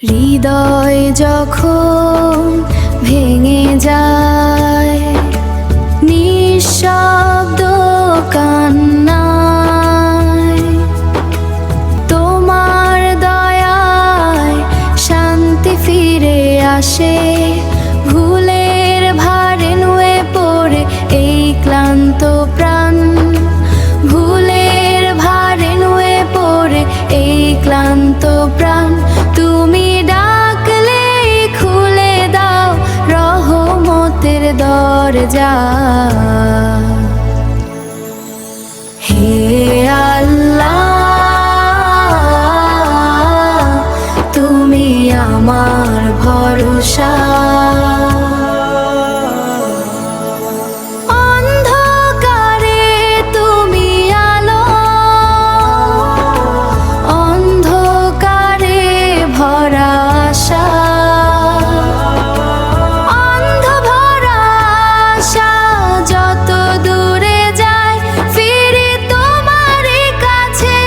হৃদয় যখন ভেঙে যায় নিঃশব্দ কান্নায়, তোমার দয়ায় শান্তি ফিরে আসে। ভুলের ভারে নুয়ে পড়ে এই ক্লান্ত প্রাণ, ভুলের ভারে নুয়ে পড়ে এই ক্লান্ত প্রাণ। তুমি ডাকলে খুলে দাও রহমতের দরজা। হে আল্লাহ, তুমি আমার ভরসা। অন্ধকারে তুমি আলো, অন্ধকারে ভরা আশা, অন্ধ ভরা আশা যত দূরে যায় ফিরে তোমারই কাছে।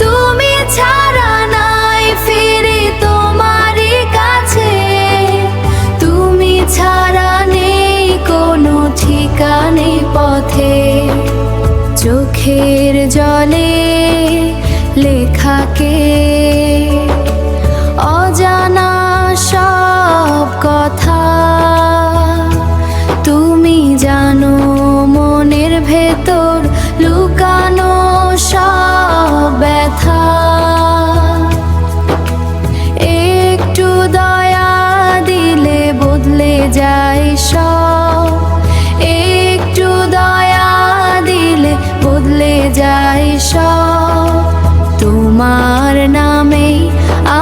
তুমি ছাড়া নাই ফিরে তোমারই কাছে, তুমি ছাড়া নেই কোনো ঠিকানে পথে। চোখের জলে লেখাকে অজানা সব কথা, তুমি জানো মনের ভেতর লুকানো সব ব্যথা। একটু দয়া দিলে বদলে যায় সব, একটু দয়া দিলে বদলে যায় সব। তোমার নামে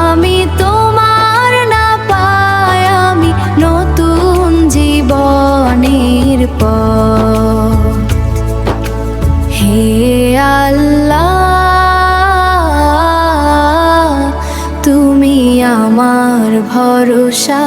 আমি, তোমার না পাই আমি নতুন জীবনের পথ। হে আল্লাহ, তুমি আমার ভরসা।